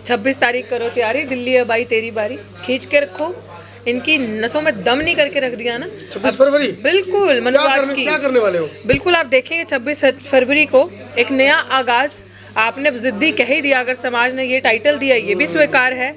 26 तारीख करो तैयारी, दिल्ली है भाई तेरी बारी, खींच के रखो। इनकी नसों में दम नहीं करके रख दिया ना। 26 फरवरी बिल्कुल मनुवाद की क्या करने वाले हो? बिल्कुल आप देखेंगे 26 फरवरी को एक नया आगाज। आपने जिद्दी कह ही दिया, अगर समाज ने ये टाइटल दिया ये भी स्वीकार है।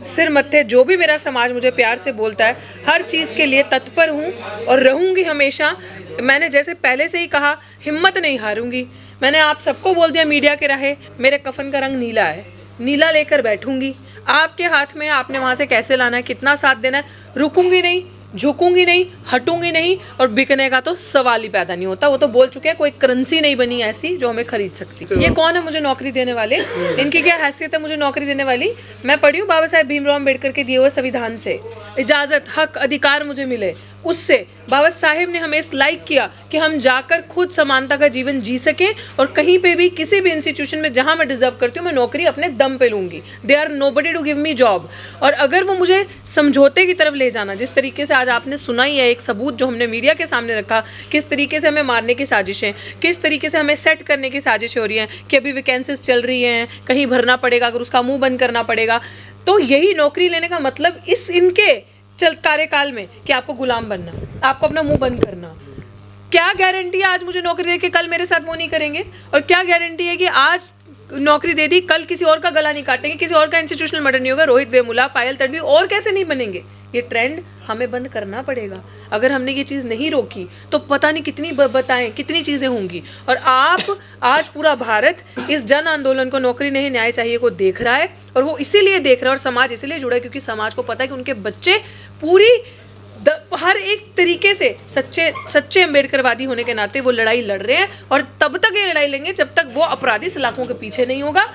सिर मत्थे जो भी मेरा समाज मुझे प्यार से बोलता है, हर चीज़ के लिए तत्पर हूँ और रहूँगी हमेशा। मैंने जैसे पहले से ही कहा, हिम्मत नहीं हारूंगी। मैंने आप सबको बोल दिया मीडिया के राहे, मेरे कफन का रंग नीला है, नीला लेकर बैठूंगी। आपके हाथ में, आपने वहाँ से कैसे लाना है, कितना साथ देना है। रुकूंगी नहीं, झुकूंगी नहीं, हटूंगी नहीं, और बिकने का तो सवाल ही पैदा नहीं होता। वो तो बोल चुके हैं कोई करेंसी नहीं बनी ऐसी जो हमें खरीद सकती। ये कौन है मुझे नौकरी देने वाले? इनकी क्या हैसियत है मुझे नौकरी देने वाली? मैं पढ़ी हूँ बाबा साहेब भीमराव अम्बेडकर के दिए हुए संविधान से। इजाज़त, हक, अधिकार मुझे मिले उससे। बाबा साहेब ने हमें लाइक किया कि हम जाकर खुद समानता का जीवन जी सकें, और कहीं पे भी किसी भी इंस्टीट्यूशन में जहां मैं डिजर्व करती हूँ मैं नौकरी अपने दम पे लूंगी। They are nobody to give me job. और अगर वो मुझे समझौते की तरफ ले जाना, जिस तरीके से आज आपने सुना ही है एक सबूत जो हमने मीडिया के सामने रखा, किस तरीके से हमें मारने की साजिशें, किस तरीके से हमें सेट करने की साजिशें हो रही हैं कि अभी वैकेंसीज चल रही हैं, कहीं भरना पड़ेगा, अगर उसका मुँह बंद करना पड़ेगा। तो यही नौकरी लेने का मतलब इस इनके कार्यकाल में कि आपको गुलाम बनना, आपको अपना मुंह बंद करना। क्या गारंटी है आज मुझे नौकरी दे के कल मेरे साथ वो नहीं करेंगे? और क्या गारंटी है कि आज नौकरी दे दी, कल किसी और का गला नहीं काटेंगे, किसी और का इंस्टीट्यूशनल मर्डर नहीं होगा? रोहित वेमुला, पायल तडवी और कैसे नहीं बनेंगे? ये ट्रेंड हमें बंद करना पड़ेगा। अगर हमने ये चीज़ नहीं रोकी तो पता नहीं कितनी बताएं कितनी चीज़ें होंगी। और आप आज पूरा भारत इस जन आंदोलन को, नौकरी नहीं न्याय चाहिए को देख रहा है, और वो इसीलिए देख रहा है और समाज इसीलिए जुड़ा है क्योंकि समाज को पता है कि उनके बच्चे पूरी हर एक तरीके से सच्चे अम्बेडकरवादी होने के नाते वो लड़ाई लड़ रहे हैं, और तब तक ये लड़ाई लेंगे जब तक वो अपराधी सलाखों के पीछे नहीं होगा।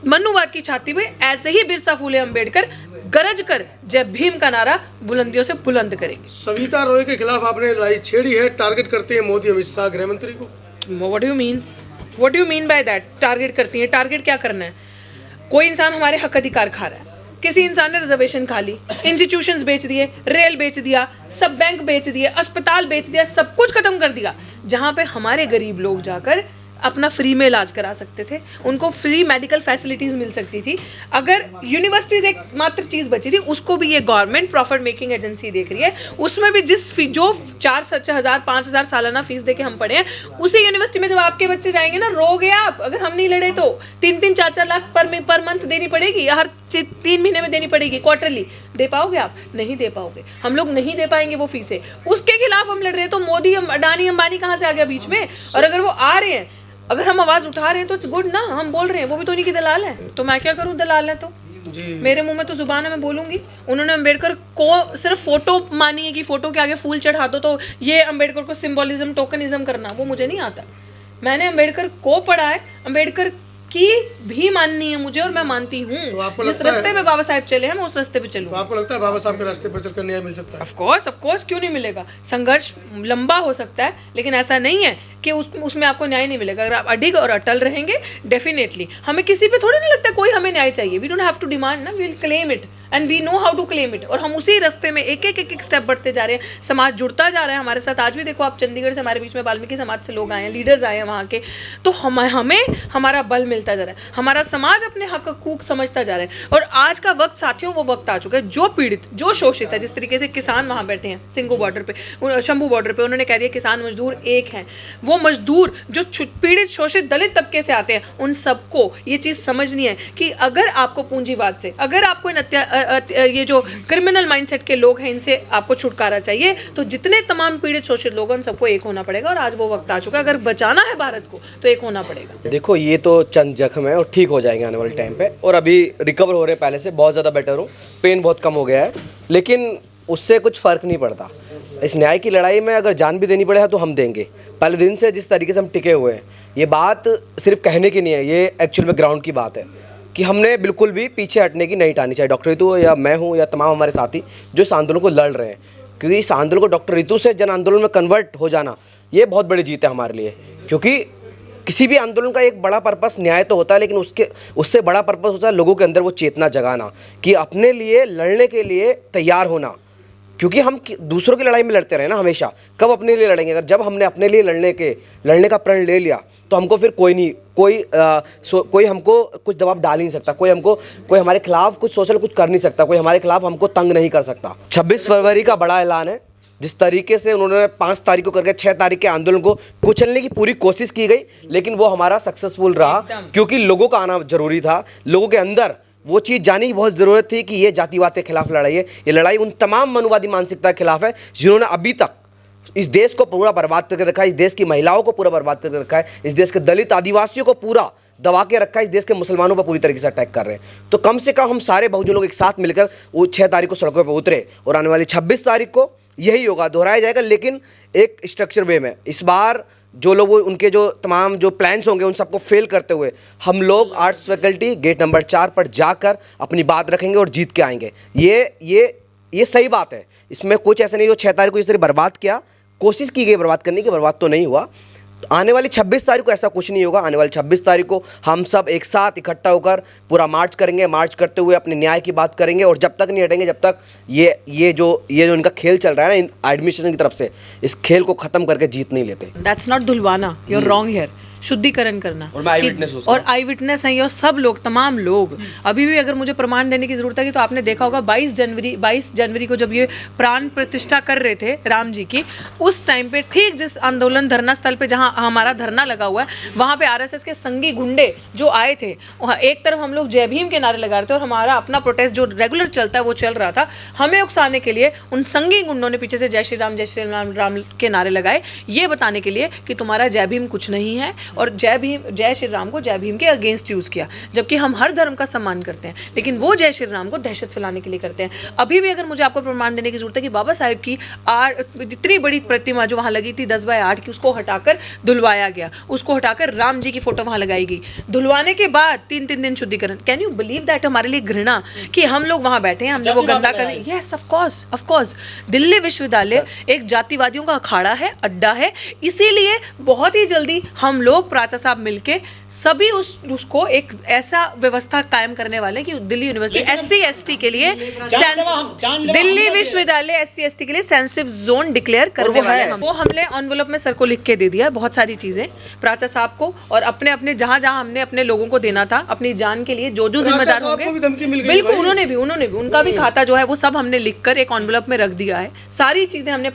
मनुवाद की छाती में ऐसे ही बिरसा फूले अम्बेडकर गरज कर जय भीम का नारा बुलंदियों से बुलंद करेंगे। सविता रॉय के खिलाफ आपने लड़ाई छेड़ी है, टारगेट करते हैं मोदी अमित शाह गृह मंत्री को। What do you mean by that? Target करती है? टारगेट क्या करना है? कोई इंसान हमारे हक अधिकार खा रहा है, किसी इंसान ने रिजर्वेशन खा ली, इंस्टीट्यूशंस बेच दिए, रेल बेच दिया, सब बैंक बेच दिए, अस्पताल बेच दिया, सब कुछ खत्म कर दिया। जहाँ पे हमारे गरीब लोग जाकर अपना फ्री में इलाज करा सकते थे, उनको फ्री मेडिकल फैसिलिटीज़ मिल सकती थी। अगर यूनिवर्सिटीज़ एक मात्र चीज़ बची थी, उसको भी ये गवर्नमेंट प्रॉफिट मेकिंग एजेंसी देख रही है। उसमें भी जो 4,000-5,000 सालाना फीस दे के हम पढ़े हैं, उसी यूनिवर्सिटी में जब आपके बच्चे जाएंगे ना, रोगे आप। अगर हम नहीं लड़े तो 3-3, 4-4 लाख पर मंथ देनी पड़ेगी, हर 3 महीने में देनी पड़ेगी, क्वार्टरली। दे पाओगे आप? नहीं दे पाओगे। हम लोग नहीं दे पाएंगे वो फीसें, उसके खिलाफ हम लड़ रहे हैं। तो मोदी, अडानी, अंबानी कहाँ से आ गया बीच में? और अगर वो आ रहे हैं, अगर हम आवाज उठा रहे हैं तो इट्स गुड ना, हम बोल रहे हैं, वो भी तो उन्हीं की दलाल है। तो मैं क्या करूं? दलाल है तो मेरे मुंह में तो जुबान है, मैं बोलूंगी। उन्होंने अंबेडकर को सिर्फ फोटो मानी है कि फोटो के आगे फूल चढ़ा दो, तो ये अंबेडकर को सिंबोलिज्म, टोकनिज्म करना, वो मुझे नहीं आता। मैंने अंबेडकर को पढ़ा है, अंबेडकर की भी माननी है मुझे, और मैं मानती हूँ। तो जिस रास्ते पे बाबा साहब चले हैं मैं उस रास्ते पे चलूँ। तो आपको लगता है बाबा साहब के रास्ते पर चलकर न्याय मिल सकता है? ऑफ कोर्स, क्यों नहीं मिलेगा? संघर्ष लंबा हो सकता है, लेकिन ऐसा नहीं है कि उसमें आपको न्याय नहीं मिलेगा। अगर आप अडिग और अटल रहेंगे, डेफिनेटली। हमें किसी पे थोड़ी नहीं लगता कोई हमें न्याय चाहिए। We don't have to demand ना, we will claim it and we know how to claim it. और हम उसी रास्ते में एक स्टेप बढ़ते जा रहे हैं। समाज जुड़ता जा रहा है हमारे साथ। आज भी देखो आप, चंडीगढ़ से हमारे बीच में वाल्मीकि समाज से लोग आए हैं, लीडर्स आए हैं वहाँ के। तो हमें हमारा बल मिलता जा रहा है, हमारा समाज अपने हक हकूक समझता जा रहा है। और आज का वक्त साथियों, वो वक्त आ चुका है जो पीड़ित, जो शोषित है, जिस तरीके से किसान वहाँ बैठे हैं सिंगू बॉर्डर पे, शंभू बॉर्डर पे, उन्होंने कह दिया किसान मजदूर एक हैं। वो मजदूर जो पीड़ित, शोषित, दलित तबके से आते हैं, उन सबको ये चीज़ समझनी है कि अगर आपको पूंजीवाद से, अगर आपको ये जो क्रिमिनल माइंडसेट के लोग हैं, इनसे आपको छुटकारा चाहिए, तो जितने तमाम पीड़ित, शोषित लोग हैं, उन सबको एक होना पड़ेगा। और आज वो वक्त आ चुका है, अगर बचाना है भारत को तो एक होना पड़ेगा। देखो, ये तो चंद जख्म है और ठीक हो जाएंगे आने वाले टाइम पे, और अभी रिकवर हो रहे हैं, पहले से बहुत ज़्यादा बेटर हो, पेन बहुत कम हो गया है, लेकिन उससे कुछ फ़र्क नहीं पड़ता। इस न्याय की लड़ाई में अगर जान भी देनी पड़े तो हम देंगे। पहले दिन से जिस तरीके से हम टिके हुए हैं, ये बात सिर्फ कहने की नहीं है, ये एक्चुअल में ग्राउंड की बात है कि हमने बिल्कुल भी पीछे हटने की नहीं टानी, चाहे डॉक्टर रितु या मैं हूँ या तमाम हमारे साथी जो इस आंदोलन को लड़ रहे हैं। क्योंकि इस आंदोलन को डॉक्टर रितु से जन आंदोलन में कन्वर्ट हो जाना, ये बहुत बड़ी जीत है हमारे लिए। क्योंकि किसी भी आंदोलन का एक बड़ा पर्पस न्याय तो होता है, लेकिन उससे बड़ा पर्पस होता है लोगों के अंदर वो चेतना जगाना कि अपने लिए लड़ने के लिए तैयार होना। क्योंकि हम दूसरों की लड़ाई में लड़ते रहे ना हमेशा, कब अपने लिए लड़ेंगे? अगर जब हमने अपने लिए लड़ने का प्रण ले लिया तो हमको फिर कोई हमको कुछ दबाव डाल ही नहीं सकता, कोई हमारे खिलाफ कुछ सोशल कुछ कर नहीं सकता, कोई हमारे खिलाफ हमको तंग नहीं कर सकता। 26 फरवरी का बड़ा ऐलान है, जिस तरीके से उन्होंने 5 तारीख को करके 6 तारीख के आंदोलन को कुचलने की पूरी कोशिश की गई, लेकिन वो हमारा सक्सेसफुल रहा, क्योंकि लोगों का आना जरूरी था। लोगों के अंदर वो चीज़ जाने की बहुत ज़रूरत थी कि ये जातिवाद के खिलाफ लड़ाई है। ये लड़ाई उन तमाम मनुवादी मानसिकता के खिलाफ है जिन्होंने अभी तक इस देश को पूरा बर्बाद करके रखा है, इस देश की महिलाओं को पूरा बर्बाद करके रखा है, इस देश के दलित आदिवासियों को पूरा दबा के रखा है, इस देश के मुसलमानों पर पूरी तरीके से अटैक कर रहे हैं। तो कम से कम हम सारे बहुजन लोग एक साथ मिलकर वो 6 तारीख को सड़कों पर उतरे, और आने वाली 26 तारीख को यही होगा, दोहराया जाएगा, लेकिन एक स्ट्रक्चर वे में। इस बार जो लोग उनके जो तमाम जो प्लान्स होंगे उन सबको फेल करते हुए हम लोग आर्ट्स फैकल्टी गेट नंबर 4 पर जाकर अपनी बात रखेंगे और जीत के आएंगे। ये सही बात है, इसमें कुछ ऐसा नहीं जो 6 तारीख को इस तरह बर्बाद किया, कोशिश की गई बर्बाद करने की, बर्बाद तो नहीं हुआ। आने वाली 26 तारीख को ऐसा कुछ नहीं होगा। आने वाली 26 तारीख को हम सब एक साथ इकट्ठा होकर पूरा मार्च करेंगे, मार्च करते हुए अपने न्याय की बात करेंगे, और जब तक नहीं हटेंगे, जब तक ये जो इनका खेल चल रहा है ना एडमिनिस्ट्रेशन की तरफ से, इस खेल को खत्म करके जीत नहीं लेते। दैट्स नॉट धुलवाना, यू आर रॉन्ग हियर। शुद्धिकरण करना और मैं आई विटनेस हैं, और सब लोग, तमाम लोग। अभी भी अगर मुझे प्रमाण देने की जरूरत है तो आपने देखा होगा 22 जनवरी को जब ये प्राण प्रतिष्ठा कर रहे थे राम जी की, उस टाइम पे ठीक जिस आंदोलन धरना स्थल पे जहां हमारा धरना लगा हुआ है, वहां पे आरएसएस के संगी गुंडे जो आए थे, एक तरफ हम लोग जय भीम के नारे लगा रहे थे और हमारा अपना प्रोटेस्ट जो रेगुलर चलता है वो चल रहा था। हमें उकसाने के लिए उन संगी गुंडों ने पीछे से जय श्री राम राम के नारे लगाए, ये बताने के लिए कि तुम्हारा जय भीम कुछ नहीं है, और जय श्री राम को जय भीम के अगेंस्ट यूज किया, जबकि हम हर धर्म का सम्मान करते हैं, लेकिन वो जय श्री राम को दहशत फैलाने के लिए करते हैं। अभी भी अगर मुझे आपको प्रमाण देने की जरूरत है कि बाबा साहेब की इतनी बड़ी प्रतिमा जो वहां लगी थी 10x8 की, उसको हटाकर धुलवाया गया, उसको हटाकर राम जी की फोटो वहां लगाई गई। धुलवाने के बाद 3 दिन शुद्धिकरण। Can you believe that? हमारे लिए घृणा कि हम लोग वहां बैठे हैं, हमने वो गंदा कर दिया। यस, ऑफ कोर्स दिल्ली विश्वविद्यालय एक जातिवादियों का अखाड़ा है, अड्डा है, इसीलिए बहुत ही जल्दी हम लोग प्राचा साहब मिलके सभी उसको एक ऐसा व्यवस्था कायम करने वाले कि दिल्ली यूनिवर्सिटी SC/ST के लिए, दिल्ली विश्वविद्यालय SC/ST के लिए सेंसिटिव जोन डिक्लेयर करने वाले हैं। वो हमने एनवेलप में सर को लिख के दे दिया बहुत सारी चीजें प्राचा साहब को, और अपने जहां हमने अपने लोगों को देना था अपनी जान के लिए, जो जिम्मेदार होंगे, बिल्कुल उन्होंने भी उनका भी खाता जो है वो सब हमने लिखकर एक एनवेलप में रख दिया है। सारी चीजें हमने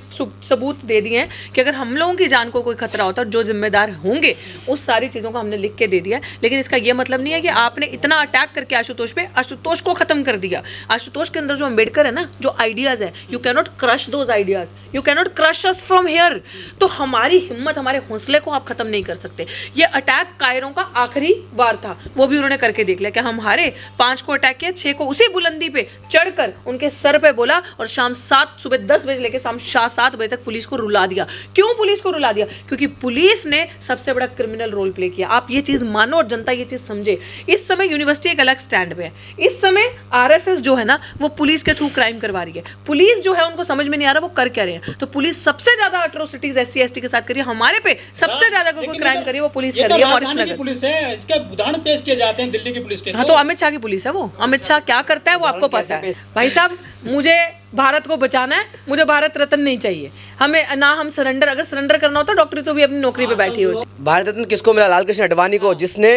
सबूत दे दिए हैं कि अगर हम लोगों की जान को कोई खतरा होता है, जो जिम्मेदार होंगे उस सारी चीज़ों को हमने लिख के दे दिया। लेकिन इसका ये मतलब नहीं है कि आपने इतना अटैक करके आशुतोष को खत्म कर दिया। आशुतोष के अंदर जो अंबेडकर है ना, जो आइडियाज है, you can not crush those ideas, you can not crush us from here. तो हमारी हिम्मत, हमारे हौसले को आप खत्म नहीं कर सकते। ये अटैक कायरों का आखिरी बार था, वो भी उन्होंने करके देख लिया कि हम हारे। 5 को अटैक किया, 6 को उसी बुलंदी पे चढ़कर उनके सर पे बोला, और सुबह 10 बजे लेकर शाम 7 बजे तक पुलिस को रुला दिया। क्यों पुलिस को रुला दिया? क्योंकि पुलिस ने सबसे बड़ा क्रिमिनल रोल प्ले किया। आप ये चीज मानो और जनता ये चीज समझे। इस समय यूनिवर्सिटी एक अलग स्टैंड पे है। इस समय आरएसएस जो है ना, वो पुलिस के थ्रू क्राइम करवा रही है। पुलिस जो है उनको समझ में नहीं आ रहा वो कर क्या रहे हैं। तो पुलिस सबसे ज्यादा अट्रोसिटीज SC/ST के साथ करी है, हमारे पे सबसे ज्यादा अगर कोई क्राइम करी है वो पुलिस कर रही है। मॉरिस नगर पुलिस है, इसके उदाहरण पेश किए जाते हैं दिल्ली की पुलिस के। हाँ, तो अमित शाह की पुलिस है वो। अमित शाह क्या करता है वो आपको पता है। भाई साहब, मुझे भारत को बचाना है, मुझे भारत रत्न नहीं चाहिए। हमें ना हम सरेंडर, अगर सरेंडर करना होता डॉक्टरी तो भी अपनी नौकरी पे बैठी होती। भारत रत्न किसको मिला? लाल कृष्ण आडवाणी को, जिसने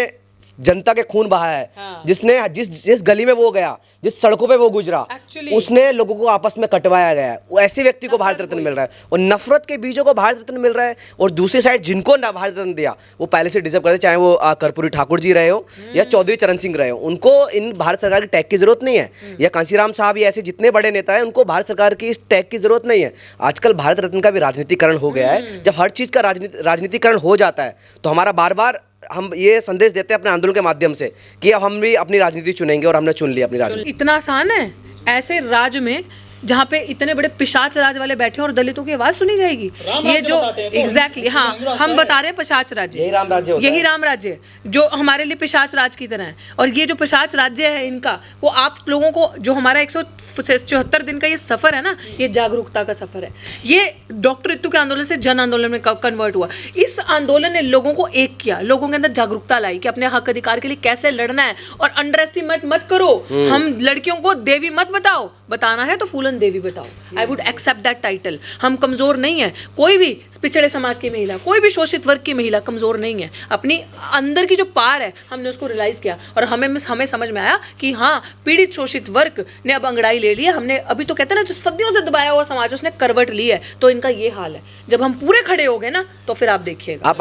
जनता के खून बहाया है। हाँ। जिसने जिस गली में वो गया, जिस सड़कों पे वो गुजरा, उसने लोगों को आपस में कटवाया गया है। वो ऐसे व्यक्ति को भारत रत्न मिल रहा है, और नफरत के बीजों को भारत रत्न मिल रहा है। और दूसरी साइड जिनको ना भारत रत्न दिया वो पहले से डिजर्व करते, चाहे वो कर्पूरी ठाकुर जी रहे हो या चौधरी चरण सिंह रहे हो। उनको इन भारत सरकार की टैग की जरूरत नहीं है, या कांसीराम साहब या ऐसे जितने बड़े नेता हैं उनको भारत सरकार की इस टैग की जरूरत नहीं है। आजकल भारत रत्न का भी राजनीतिकरण हो गया है। जब हर चीज़ का राजनीतिकरण हो जाता है तो हमारा बार बार हम ये संदेश देते हैं अपने आंदोलन के माध्यम से कि अब हम भी अपनी राजनीति चुनेंगे, और हमने चुन लिया अपनी राजनीति। इतना आसान है ऐसे राज्य में जहाँ पे इतने बड़े पिशाच राज वाले बैठे हैं और दलितों की आवाज सुनी जाएगी? ये जो एग्जैक्टली, हाँ, हम बता रहे हैं पिशाच राज्य, यही राम राज्य जो हमारे लिए पिशाच राज की तरह है। और ये जो पिशाच राज्य है इनका, वो आप लोगों को, जो हमारा 174 दिन का ये सफर है ना, ये जागरूकता का सफर है। ये डॉक्टर रितु के आंदोलन से जन आंदोलन में कन्वर्ट हुआ। इस आंदोलन ने लोगों को एक किया, लोगों के अंदर जागरूकता लाई कि अपने हक अधिकार के लिए कैसे लड़ना है। और अंडर एस्टिमेट मत करो, हम लड़कियों को देवी मत बताओ, बताना है तो फूलन आंदोलन देवी बताओ, I would accept that title. हम कमज़ोर नहीं है, कोई भी पिछड़े समाज की महिला, कोई भी शोषित वर्ग की महिला कमज़ोर नहीं है। अपनी अंदर की जो पार है हमने उसको रियलाइज़ किया और हमें समझ में आया कि हाँ, पीड़ित शोषित वर्ग ने अब अंगड़ाई ले ली है। हमने अभी तो कहते हैं ना, जो सदियों से दबाया हुआ समाज उसने करवट ली है, तो इनका ये हाल है। जब हम पूरे खड़े हो गए ना तो फिर आप देखिएगा।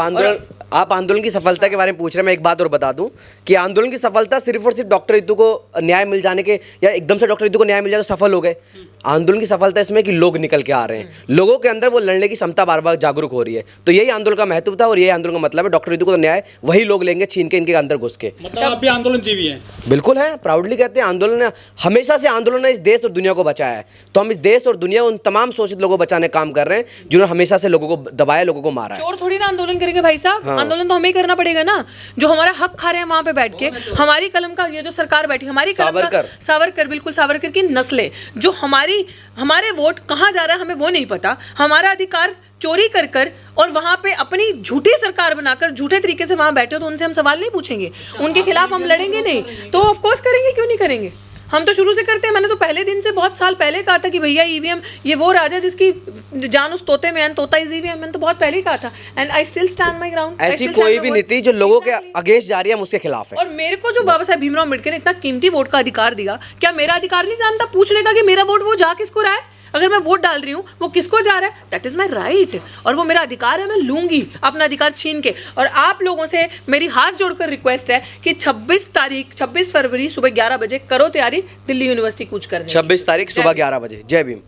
आप आंदोलन की सफलता के बारे में पूछ रहे हैं, मैं एक बात और बता दूं कि आंदोलन की सफलता सिर्फ और सिर्फ डॉक्टर रितु को न्याय मिल जाने के, या एकदम से डॉक्टर रितु को न्याय मिल जाए तो सफल हो गए। आंदोलन की सफलता इसमें कि लोग निकल के आ रहे हैं, लोगों के अंदर वो लड़ने की क्षमता बार बार जागरूक हो रही है। तो यही आंदोलन का महत्व था और यही आंदोलन का मतलब है। डॉक्टर रितु को तो न्याय वही लोग लेंगे छीन के इनके अंदर घुस के। मतलब आप भी आंदोलन जीवी हैं? बिल्कुल है, प्राउडली कहते हैं। आंदोलन ने हमेशा से आंदोलन ने इस देश और दुनिया को बचाया है, तो हम इस देश और दुनिया उन तमाम शोषित लोगों को बचाने का काम कर रहे हैं जिन्होंने हमेशा से लोगों को दबाया, लोगों को मारा है। चोर थोड़ी ना आंदोलन करेंगे भाई साहब, आंदोलन तो हमें ही करना पड़ेगा ना। जो हमारा हक खा रहे हैं वहां पे बैठ के, हमारी कलम का ये जो सरकार बैठी, हमारी कलम का सावरकर, बिल्कुल सावरकर की नस्लें, जो हमारे वोट कहाँ जा रहा है हमें वो नहीं पता। हमारा अधिकार चोरी कर कर और वहां पे अपनी झूठी सरकार बनाकर झूठे तरीके से वहां बैठे हो, तो उनसे हम सवाल नहीं पूछेंगे, उनके खिलाफ हम लड़ेंगे नहीं? तो ऑफ कोर्स करेंगे, क्यों नहीं करेंगे? हम तो शुरू से करते हैं। मैंने तो पहले दिन से, बहुत साल पहले कहा था कि भैया ईवीएम ये वो राजा जिसकी जान उस तोते में है, तोता इज ईवीएम। मैंने तो बहुत पहले ही कहा था, and I still stand my ground. ऐसी कोई भी नीति जो लोगों के अगेंस्ट जा रही है हम उसके खिलाफ है। और मेरे को जो बाबा साहेब भीमराव अम्बेडकर ने इतना कीमती वोट का अधिकार दिया, क्या मेरा अधिकार नहीं जानता पूछने का कि मेरा वोट वो जा किसको रहा है? अगर मैं वोट डाल रही हूँ वो किसको जा रहा है, दैट इज माई राइट, और वो मेरा अधिकार है, मैं लूंगी अपना अधिकार छीन के। और आप लोगों से मेरी हाथ जोड़कर रिक्वेस्ट है कि 26 फरवरी सुबह 11 बजे करो तैयारी दिल्ली यूनिवर्सिटी कूच करने की। 26 तारीख सुबह 11 बजे। जय भीम।